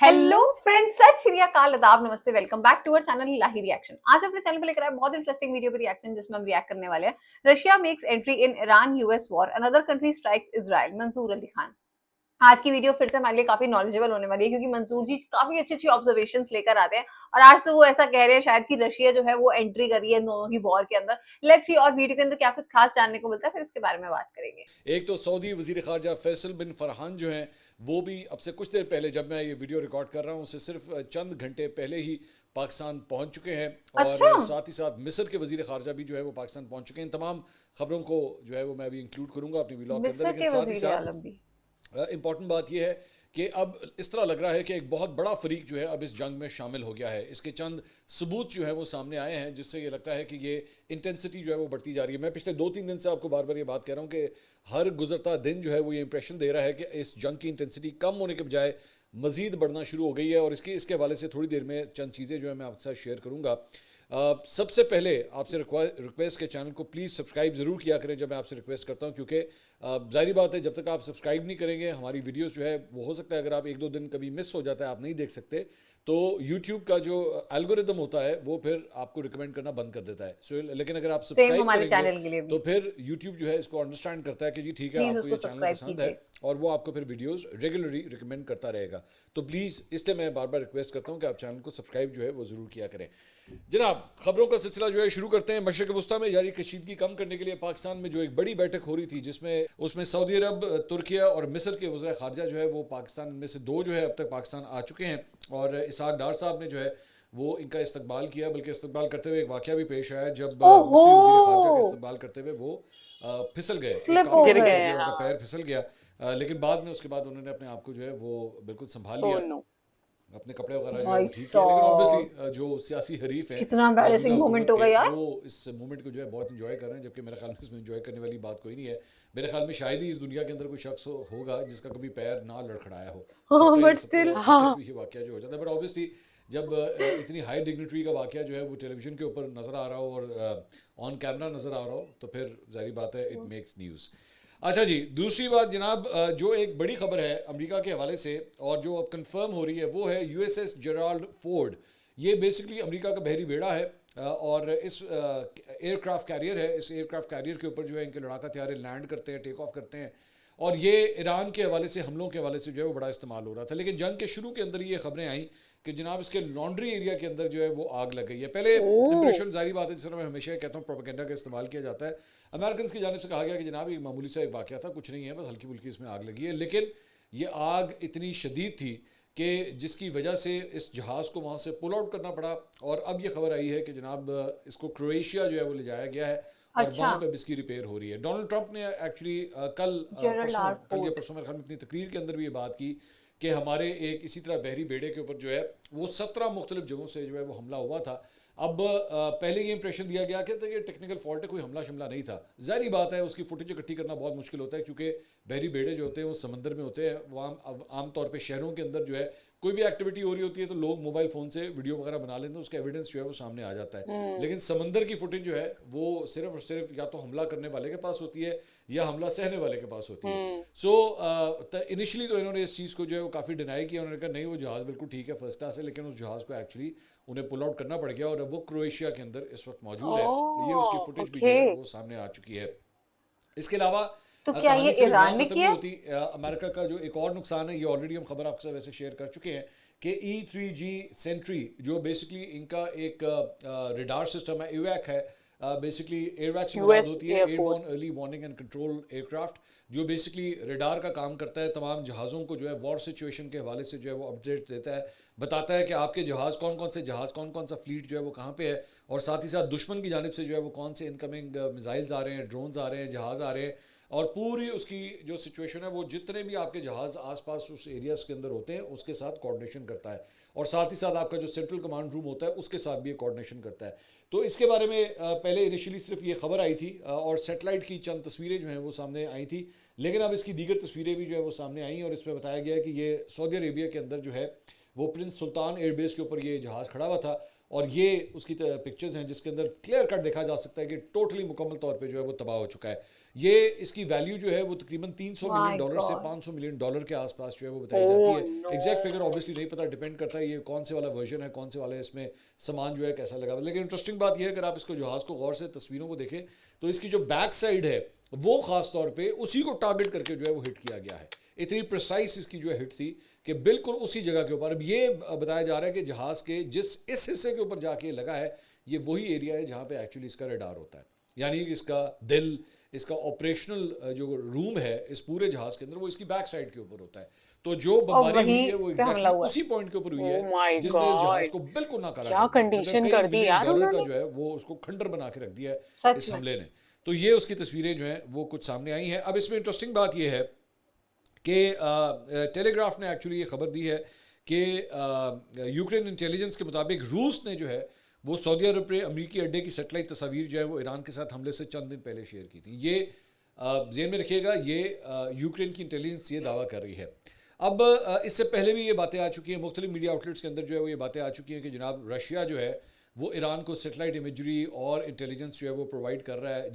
Hello friends, सत श्री अकाल, आदाब, नमस्ते, welcome back to our channel Lahi reaction. आज अपने चैनल पे लेकर आए बहुत इंटरेस्टिंग वीडियो पे रिएक्शन जिसमें हम रिएक्ट करने वाले हैं। Russia makes entry in Iran US war, another country strikes Israel, Mansoor Ali Khan. आज की वीडियो फिर से हमारे लिए काफी नॉलेजेबल होने वाली है क्योंकि मंसूर जी काफी अच्छी अच्छी ऑब्जर्वेशंस लेकर आते हैं और आज तो वो ऐसा कह रहे हैं शायद कि रशिया जो है वो एंट्री कर रही है दोनों की वॉर के अंदर। लेट्स सी और वीडियो के अंदर क्या कुछ खास जानने को मिलता है, फिर इसके बारे में बात करेंगे। एक तो सऊदी वजीर खारजा फैसल बिन फरहान जो हैं वो भी अब से कुछ देर पहले, जब मैं ये वीडियो रिकॉर्ड कर रहा हूँ उससे सिर्फ चंद घंटे पहले ही पाकिस्तान पहुंच चुके हैं। अच्छा। और साथ ही साथ मिस्र के वजीर खारजा भी जो है वो पाकिस्तान पहुंच चुके हैं। इन तमाम खबरों को जो है वो मैं अभी इंक्लूड करूंगा अपनी व्लॉग के अंदर। मिस्र लेकिन के साथ ही वजीर साथ आलम भी। इंपॉर्टेंट बात यह है कि अब इस तरह लग रहा है कि एक बहुत बड़ा फरीक जो है अब इस जंग में शामिल हो गया है। इसके चंद सबूत जो है वो सामने आए हैं जिससे ये लगता है कि ये इंटेंसिटी जो है वो बढ़ती जा रही है। मैं पिछले 2-3 दिन से आपको बार बार ये बात कह रहा हूँ कि हर गुजरता दिन जो है वो ये इंप्रेशन दे रहा है कि इस जंग की इंटेंसिटी कम होने के बजाय मजीद बढ़ना शुरू हो गई है। और इसके हवाले से थोड़ी देर में चंद चीज़ें जो है मैं आपके साथ शेयर करूँगा। सबसे पहले आपसे रिक्वेस्ट के चैनल को प्लीज़ सब्सक्राइब ज़रूर किया करें जब मैं आपसे रिक्वेस्ट करता हूं, क्योंकि जाहिर बात है जब तक आप सब्सक्राइब नहीं करेंगे हमारी वीडियोस जो है वो हो सकता है अगर आप 1-2 दिन कभी मिस हो जाता है, आप नहीं देख सकते, तो यूट्यूब का जो एल्गोरिदम होता है वो फिर आपको रिकमेंड करना बंद कर देता है। लेकिन अगर आप सेम सब्सक्राइब हमारे करेंगे चैनल के लिए तो भी। फिर यूट्यूब जो है इसको अंडरस्टैंड करता है कि जी ठीक है, प्लीज आपको उसको ये चैनल सब्सक्राइब पसंद है कीजिए। और वो आपको फिर वीडियोस रेगुलरली रिकमेंड करता रहेगा। तो प्लीज़ इसलिए मैं बार बार रिक्वेस्ट करता हूँ कि आप चैनल को सब्सक्राइब जो है वो ज़रूर किया करें। जनाब, खबरों का सिलसिला जो है शुरू करते हैं। मशरक़ वस्ता में जारी कशीदगी कम करने के लिए पाकिस्तान में जो एक बड़ी बैठक हो रही थी जिसमें उसमें सऊदी अरब, तुर्किया और मिस्र के वज़ीर ख़ारजा जो है वो पाकिस्तान में से 2 जो है अब तक पाकिस्तान आ चुके हैं। और इसहाक डार साहब ने जो है वो इनका इस्तकबाल किया, बल्कि इस्तकबाल करते हुए एक वाक़या भी पेश आया जब ओहो, मिस्री वज़ीर ख़ारजा का इस्तकबाल करते हुए वो फिसल गए, एक स्लिप हो कारपेट गिर के गए ऊपर जो है हैं, उनका हाँ। पैर फिसल गया। लेकिन बाद में उसके बाद उन्होंने अपने आप को जो है वो बिल्कुल संभाल ओह लिया, नो। अपने कपड़े वगैरह जो है भाई वो ठीक किया। लेकिन साहब, ऑब्वियसली जो सियासी हरीफ हैं कितना मौजूदा एम्बैरेसिंग मोमेंट हुकूमत होगा के, यार। वो इस मोमेंट को जो है बहुत इंजॉय कर रहे हैं, जबकि मेरे ख्याल में इसमें इंजॉय करने वाली बात कोई नहीं है। मेरे ख्याल में शायद ही इस दुनिया के अंदर कोई शख्स होगा जिसका कभी पैर ना लड़खड़ाया हो। सबका ये बट सबके स्टिल साथ ये वाकया जो हो जाता है। बट ऑब्वियसली जब इतनी हाई डिग्निटरी का वाकया जो है वो टेलीविजन के ऊपर नज़र आ रहा हो और ऑन कैमरा नज़र आ रहा हो तो फिर जाहिर बात है इट मेक्स न्यूज़। अच्छा जी, दूसरी बात जनाब, जो एक बड़ी खबर है अमेरिका के हवाले से और जो अब कंफर्म हो रही है वो है यूएसएस जेराल्ड फोर्ड। ये बेसिकली अमेरिका का बहरी बेड़ा है और इस एयरक्राफ्ट कैरियर है। इस एयरक्राफ्ट कैरियर के ऊपर जो है इनके लड़ाका तैयारे लैंड करते हैं, टेक ऑफ करते हैं। और ये ईरान के हवाले से, हमलों के हवाले से जो है वो बड़ा इस्तेमाल हो रहा था। लेकिन जंग के शुरू के अंदर ये खबरें आई कि जनाब इसके लॉन्ड्री एरिया के अंदर जो है वो आग लग गई है। पहले ओह। इंप्रेशन जारी बात है, जिस तरह मैं हमेशा कहता हूँ प्रोपेगेंडा का इस्तेमाल किया जाता है। अमेरिकन की जानिब से कहा गया कि जनाब ये मामूली सा एक वाकया था, कुछ नहीं है, बस हल्की फुल्की इसमें आग लगी है। लेकिन ये आग इतनी शदीद थी कि जिसकी वजह से इस जहाज़ को वहाँ से पुल आउट करना पड़ा। और अब ये खबर आई है कि जनाब इसको क्रोएशिया जो है वो ले जाया गया है और अच्छा। वहाँ पे इसकी रिपेयर हो रही है। डोनाल्ड ट्रंप ने एक्चुअली जेरल्ड आर कल या फोर्ड। परसों मेरे ख्याल में अपनी तकरीर के अंदर भी ये बात की कि हमारे एक इसी तरह बहरी बेड़े के ऊपर जो है वो 17 मुख्तलिफ जगहों से जो है वो हमला हुआ था। अब पहले ये इंप्रेशन दिया गया कि तो ये टेक्निकल फॉल्ट है, कोई हमला शिमला नहीं था। जाहिर बात है उसकी फुटेज इकट्ठी करना बहुत मुश्किल होता है क्योंकि बहरी बेड़े जो होते हैं वो समंदर में होते हैं। वहाँ आमतौर पर शहरों के अंदर जो है कोई भी एक्टिविटी हो रही होती है तो लोग मोबाइल फ़ोन से वीडियो वगैरह बना लेते हैं, उसका एविडेंस जो है वो सामने आ जाता है। लेकिन समंदर की फुटेज जो है वो सिर्फ और सिर्फ या तो हमला करने वाले के पास होती है या हमला सहने वाले के पास होती है। सो इनिशियली तो इन्होंने इस चीज़ को जो है वो काफ़ी डिनाई किया। उन्होंने कहा नहीं, वो जहाज़ बिल्कुल ठीक है, फर्स्ट क्लास है, लेकिन उस जहाज़ को एक्चुअली उन्हें पुल आउट करना पड़ गया और अब वो क्रोएशिया के अंदर इस वक्त मौजूद है। ये उसकी ओह, फुटेज भी जो ओके। है वो सामने आ चुकी है। इसके अलावा तो क्या ये कहानी सिर्फ यहाँ ईरान ने ख़त्म नहीं किया? होती। अमेरिका का जो एक और नुकसान है, ये ऑलरेडी हम खबर आपके साथ वैसे शेयर कर चुके हैं कि E3G सेंट्री जो बेसिकली इनका एक रडार सिस्टम है, एवैक है। बेसिकली एयरवैक से मुराद यूएस होती है airborne air force. Early warning and control aircraft, जो बेसिकली रडार का काम करता है, तमाम जहाज़ों को जो है वॉर सिचुएशन के हवाले से जो है वो अपडेट देता है, बताता है कि आपके जहाज़ कौन कौन से जहाज़, कौन कौन सा फ्लीट जो है वो कहाँ पे है, और साथ ही साथ दुश्मन की जानिब से जो है वो कौन से इनकमिंग मिसाइल्स आ रहे हैं, ड्रोन्स आ रहे हैं, जहाज़ आ रहे हैं। और पूरी उसकी जो सिचुएशन है वो जितने भी आपके जहाज़ आसपास उस एरियाज़ के अंदर होते हैं उसके साथ कोऑर्डिनेशन करता है। और साथ ही साथ आपका जो सेंट्रल कमांड रूम होता है उसके साथ भी ये कोऑर्डिनेशन करता है। तो इसके बारे में पहले इनिशियली सिर्फ ये खबर आई थी और सेटेलाइट की चंद तस्वीरें जो हैं वो सामने आई थी। लेकिन अब इसकी दीगर तस्वीरें भी जो है वो सामने आई और इसमें बताया गया है कि ये सऊदी अरेबिया के अंदर जो है वो प्रिंस सुल्तान एयरबेस के ऊपर ये जहाज़ खड़ा हुआ था और ये उसकी पिक्चर्स हैं जिसके अंदर क्लियर कट देखा जा सकता है कि टोटली मुकम्मल तौर पे जो है वो तबाह हो चुका है। ये इसकी वैल्यू जो है वो तकरीबन 300 मिलियन माय डॉलर से गॉड। 500 मिलियन डॉलर के आसपास जो है वो बताई जाती ओह है। नो। एग्जैक्ट फिगर ऑब्वियसली नहीं पता, डिपेंड करता है ये कौन से वाला वर्जन है, कौन से वाला इसमें सामान जो है कैसा लगा हुआ है। लेकिन इंटरेस्टिंग बात यह है, अगर आप इसको जहाज़ को गौर से तस्वीरों को देखें तो इसकी जो बैक साइड है वो खास तौर पे उसी को टारगेट करके जो है वो हिट किया गया है। इतनी प्रिसाइस इसकी जो है हिट थी कि बिल्कुल उसी जगह के ऊपर। अब ये बताया जा रहा है कि जहाज़ के इस हिस्से के ऊपर जाके लगा है, ये वही एरिया है जहाँ पे एक्चुअली इसका रडार होता है, यानी कि इसका दिल, इसका ऑपरेशनल जो रूम है इस पूरे जहाज़ के अंदर वो इसकी बैक साइड के ऊपर होता है। तो जो और बमबारी हुई वहीं है वो पे हमला एग्जैक्टली हुआ है। उसी पॉइंट के ऊपर हुई ओह है माय जिसने इस जहाज़ गॉड, को बिल्कुल नाकारा क्या कर दिया। मतलब कंडीशन कई कर दी मिलियन यार डॉलर का उन्होंने। जो है वो उसको खंडर बना के रख दिया है सच इस में। हमले ने। तो ये उसकी तस्वीरें जो हैं वो कुछ सामने आई हैं। अब इसमें इंटरेस्टिंग बात ये है कि टेलीग्राफ ने एक्चुअली ये खबर दी है कि यूक्रेन इंटेलिजेंस के मुताबिक रूस ने जो है वो सऊदी अरब पे अमेरिकी अड्डे की सेटेलाइट तस्वीर जो है वो ईरान के साथ हमले से चंद दिन पहले शेयर की थी। ये जेन में रखिएगा, ये यूक्रेन की इंटेलिजेंस ये दावा कर रही है। अब इससे पहले भी ये बातें आ चुकी हैं, मुख्तलिफ मीडिया आउटलेट्स के अंदर जो है वो ये बातें आ चुकी हैं कि जनाब रशिया जो है वो ईरान को सेटेलाइट इमेजरी और इंटेलिजेंस जो है वो प्रोवाइड कर रहा है,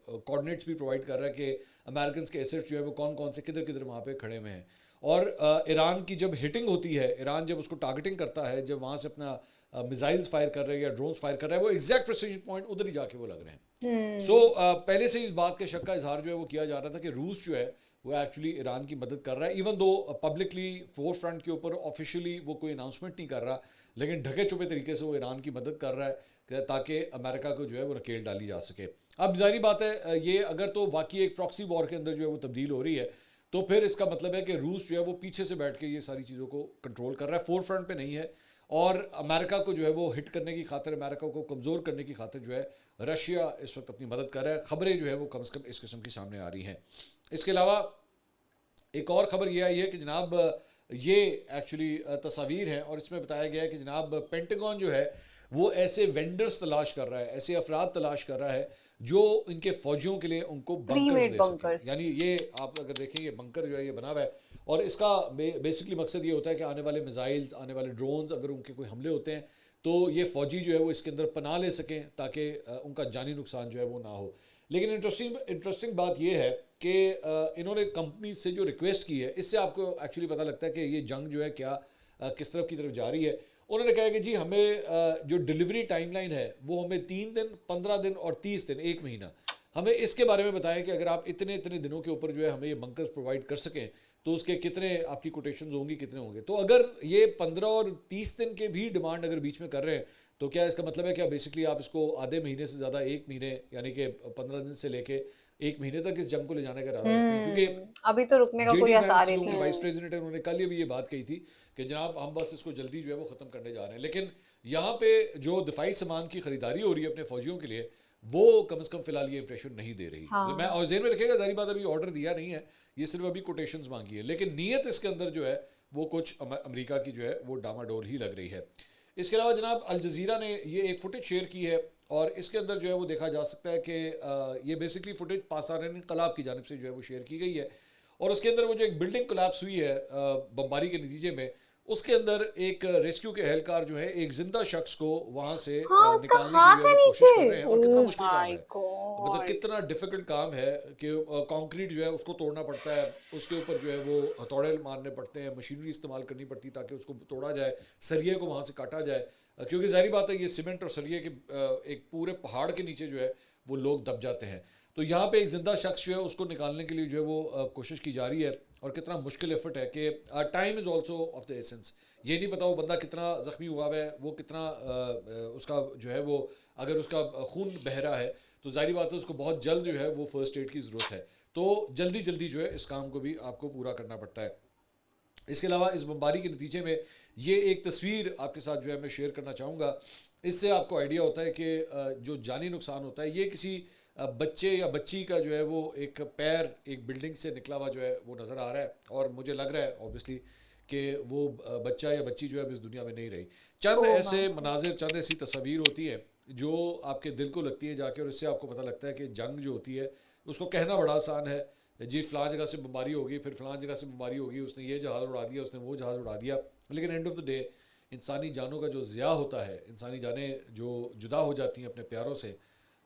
कोऑर्डिनेट्स भी प्रोवाइड कर रहा है कि अमेरिकन के एसेट्स जो है वो कौन कौन से किधर किधर वहाँ पे खड़े हुए हैं। और ईरान की जब हिटिंग होती है, ईरान जब उसको टारगेटिंग करता है, जब वहाँ से अपना मिसाइल्स फायर कर रहे हैं या ड्रोन्स फायर कर रहा है, वो एग्जैक्ट प्रिसिजन पॉइंट उधर ही जाके वो लग रहे हैं। सो पहले से इस बात के शक का इजहार जो है वो किया जा रहा था कि रूस जो है वो एक्चुअली ईरान की मदद कर रहा है, even though publicly four front के ऊपर ऑफिशियली वो कोई अनाउंसमेंट नहीं कर रहा, लेकिन ढके छुपे तरीके से वो ईरान की मदद कर रहा है ताकि अमेरिका को जो है वो नकेल डाली जा सके। अब जाहिर बात है ये अगर तो वाकई एक प्रॉक्सी वॉर के अंदर जो है वो तब्दील हो रही है तो फिर इसका मतलब है कि रूस जो है वो पीछे से बैठ के ये सारी चीज़ों को कंट्रोल कर रहा है, फोर फ्रंट पे नहीं है। और अमेरिका को जो है वो हिट करने की खातिर, अमेरिका को कमज़ोर करने की खातिर जो है रशिया इस वक्त अपनी मदद कर रहा है। ख़बरें जो है वो कम से कम इस किस्म की सामने आ रही हैं। इसके अलावा एक और ख़बर ये आई है कि जनाब ये एक्चुअली तस्वीर है और इसमें बताया गया है कि जनाब पेंटागन जो है वो ऐसे वेंडर्स तलाश कर रहा है, ऐसे अफराद तलाश कर रहा है जो इनके फौजियों के लिए उनको बंकर्स प्री-मेड दे बंकर्स। सकें। यानी ये आप अगर देखें ये बंकर जो है ये बना हुआ है और इसका बेसिकली मकसद ये होता है कि आने वाले मिसाइल्स, आने वाले ड्रोन्स अगर उनके कोई हमले होते हैं तो ये फ़ौजी जो है वो इसके अंदर पनाह ले सकें ताकि उनका जानी नुकसान जो है वो ना हो। लेकिन इंटरेस्टिंग बात यह है कि इन्होंने कंपनी से जो रिक्वेस्ट की है, इससे आपको एक्चुअली पता लगता है कि ये जंग जो है क्या किस तरफ की तरफ जा रही है। उन्होंने कहा कि जी हमें जो डिलीवरी टाइमलाइन है वो हमें 3 दिन, 15 दिन और 30 दिन, 1 महीना, हमें इसके बारे में बताएं कि अगर आप इतने इतने दिनों के ऊपर जो है हमें ये बंकर्स प्रोवाइड कर सकें तो उसके कितने आपकी कोटेशंस होंगी, कितने होंगे। तो अगर ये 15 और 30 दिन के भी डिमांड अगर बीच में कर रहे हैं तो क्या इसका मतलब है क्या बेसिकली आप इसको आधे महीने से ज़्यादा 1 महीने यानी कि 15 दिन से लेके 1 महीने तक इस जंग को ले जाने का इरादा रखते हैं। क्योंकि अभी तो रुकने का कोई जेडी आसार ही वैंस जो नहीं। कि वाइस प्रेसिडेंट है, उन्होंने कल भी ये बात कही थी कि जनाब हम बस इसको जल्दी जो है वो ख़त्म करने जा रहे हैं। लेकिन यहाँ पे जो दिफाई सामान की खरीदारी हो रही है अपने फौजियों के लिए वो कम से कम फिलहाल ये इंप्रेशन नहीं दे रही। हाँ। मैं और जेन में रखेगा, जारी बात अभी ऑर्डर दिया नहीं है, ये सिर्फ अभी कोटेशंस मांगी है, लेकिन नीयत इसके अंदर जो है वो कुछ अमेरिका की जो है वो डामाडोल ही लग रही है। इसके अलावा जनाब अल जज़ीरा ने ये एक फुटेज शेयर की है और इसके अंदर जो है वो देखा जा सकता है कि ये बेसिकली फुटेज पाकिस्तान इनकलाब की जानिब से जो है वो शेयर की गई है और उसके अंदर वो जो एक बिल्डिंग कोलैप्स हुई है बमबारी के नतीजे में, उसके अंदर एक रेस्क्यू के एहलकार जो है एक जिंदा शख्स को वहां से हाँ, उसका निकालने हाथ की जो है है वो कोशिश कर नीचे। रहे हैं। और कितना ओह मुश्किल काम माय है, मतलब गॉड। कितना डिफिकल्ट काम है कि कंक्रीट जो है उसको तोड़ना पड़ता है, उसके ऊपर जो है वो हथौड़े मारने पड़ते हैं, मशीनरी इस्तेमाल करनी पड़ती है ताकि उसको तोड़ा जाए, सरिये को वहाँ से काटा जाए, क्योंकि जाहिर बात है ये सीमेंट और सरिये के एक पूरे पहाड़ के नीचे जो है वो लोग दब जाते हैं। तो यहाँ पे एक जिंदा शख्स जो है उसको निकालने के लिए जो है वो कोशिश की जा रही है और कितना मुश्किल एफर्ट है कि time is also of the essence. ये नहीं पता वो बंदा कितना ज़ख्मी हुआ है, वो कितना उसका जो है वो अगर उसका खून बह रहा है तो जाहिर बात है उसको बहुत जल्द जो है वो फर्स्ट एड की ज़रूरत है। तो जल्दी जल्दी जो है इस काम को भी आपको पूरा करना पड़ता है। इसके अलावा इस बमबारी के नतीजे में ये एक तस्वीर आपके साथ जो है मैं शेयर करना चाहूँगा, इससे आपको आइडिया होता है कि जो जानी नुकसान होता है, ये किसी बच्चे या बच्ची का जो है वो एक पैर एक बिल्डिंग से निकला हुआ जो है वो नज़र आ रहा है और मुझे लग रहा है ऑब्वियसली कि वो बच्चा या बच्ची जो है अब इस दुनिया में नहीं रही। चंद ऐसे मनाजिर, चंद ऐसी तस्वीर होती है जो आपके दिल को लगती है जाके और इससे आपको पता लगता है कि जंग जो होती है उसको कहना बड़ा आसान है जी, फ़लाँ जगह से बमबारी होगी, फिर फ़लाँ जगह से बमबारी होगी, उसने ये जहाज़ उड़ा दिया, उसने वो जहाज़ उड़ा दिया, लेकिन एंड ऑफ द डे इंसानी जानों का जो ज़िया होता है, इंसानी जानें जो जुदा हो जाती हैं अपने प्यारों से,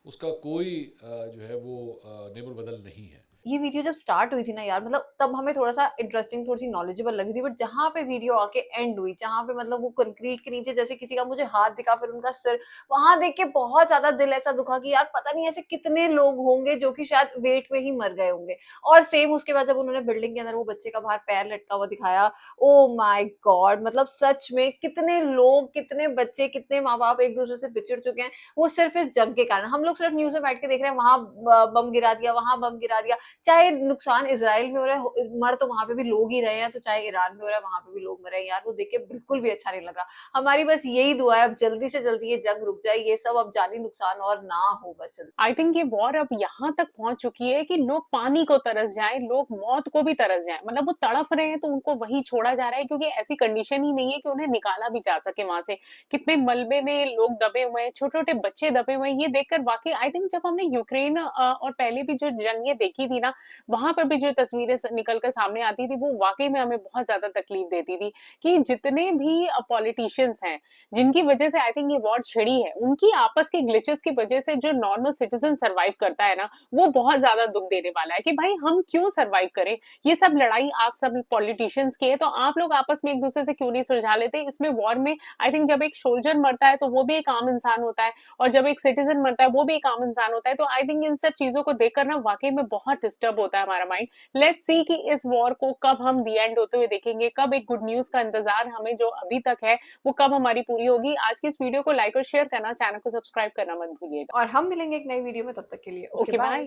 उसका कोई जो है वो नेमुल बदल नहीं है। ये वीडियो जब स्टार्ट हुई थी ना यार, मतलब तब हमें थोड़ा सा इंटरेस्टिंग, थोड़ी सी नॉलेजेबल लगी थी, बट जहां पे वीडियो आके एंड हुई, जहां पे मतलब वो कंक्रीट के नीचे जैसे किसी का मुझे हाथ दिखा, फिर उनका सिर, वहां देख के बहुत ज्यादा दिल ऐसा दुखा कि यार पता नहीं ऐसे कितने लोग होंगे जो कि शायद वेट में ही मर गए होंगे। और सेम उसके बाद जब उन्होंने बिल्डिंग के अंदर वो बच्चे का बाहर पैर लटका हुआ दिखाया, ओ माय गॉड, मतलब सच में कितने लोग, कितने बच्चे, कितने माँ बाप एक दूसरे से बिछड़ चुके हैं, वो सिर्फ इस जंग के कारण। हम लोग सिर्फ न्यूज में बैठ के देख रहे हैं, वहां बम गिरा दिया, वहां बम गिरा दिया, चाहे नुकसान इजराइल में हो रहा है, मर तो वहां पे भी लोग ही रहे हैं, तो चाहे ईरान में हो रहा है वहां पे भी लोग मर रहे हैं यार, वो देख के बिल्कुल भी अच्छा नहीं लग रहा। हमारी बस यही दुआ है अब जल्दी से जल्दी ये जंग रुक जाए, ये सब अब जानी नुकसान और ना हो बस। आई थिंक ये वॉर अब यहाँ तक पहुंच चुकी है कि लोग पानी को तरस जाएं, लोग मौत को भी तरस जाएं, मतलब वो तड़फ रहे हैं तो उनको वही छोड़ा जा रहा है, क्योंकि ऐसी कंडीशन ही नहीं है कि उन्हें निकाला भी जा सके वहां से। कितने मलबे में लोग दबे हुए हैं, छोटे छोटे बच्चे दबे हुए हैं। ये देखकर वाकई आई थिंक जब हमने यूक्रेन और पहले भी जो जंगें देखी थी ना, वहां पर भी जो तस्वीरें निकल कर सामने आती थी, वो वाकई में हमें बहुत ज्यादा तकलीफ देती थी कि जितने भी पॉलिटिशियंस हैं जिनकी वजह से आई थिंक ये वॉर छिड़ी है, उनकी आपस के ग्लिचेस की वजह से जो नॉर्मल सिटीजन सरवाइव करता है ना, वो बहुत ज्यादा दुख देने वाला है कि भाई हम क्यों सरवाइव करें। ये सब लड़ाई आप सब पॉलिटिशियंस की है, तो आप लोग आपस में एक दूसरे से क्यों नहीं सुलझा लेते। इसमें वॉर में आई थिंक जब एक सोल्जर मरता है तो वो भी एक आम इंसान होता है, और जब एक सिटीजन मरता है वो भी एक आम इंसान होता है। तो आई थिंक इन सब चीजों को देखकर ना वाकई में बहुत डिस्टर्ब होता है हमारा माइंड। लेट्स सी कि इस वॉर को कब हम दी एंड होते हुए देखेंगे, कब एक गुड न्यूज का इंतजार हमें जो अभी तक है वो कब हमारी पूरी होगी। आज की इस वीडियो को लाइक और शेयर करना, चैनल को सब्सक्राइब करना मत भूलिएगा। और हम मिलेंगे एक नई वीडियो में, तब तक के लिए ओके ओके बाय। बाय।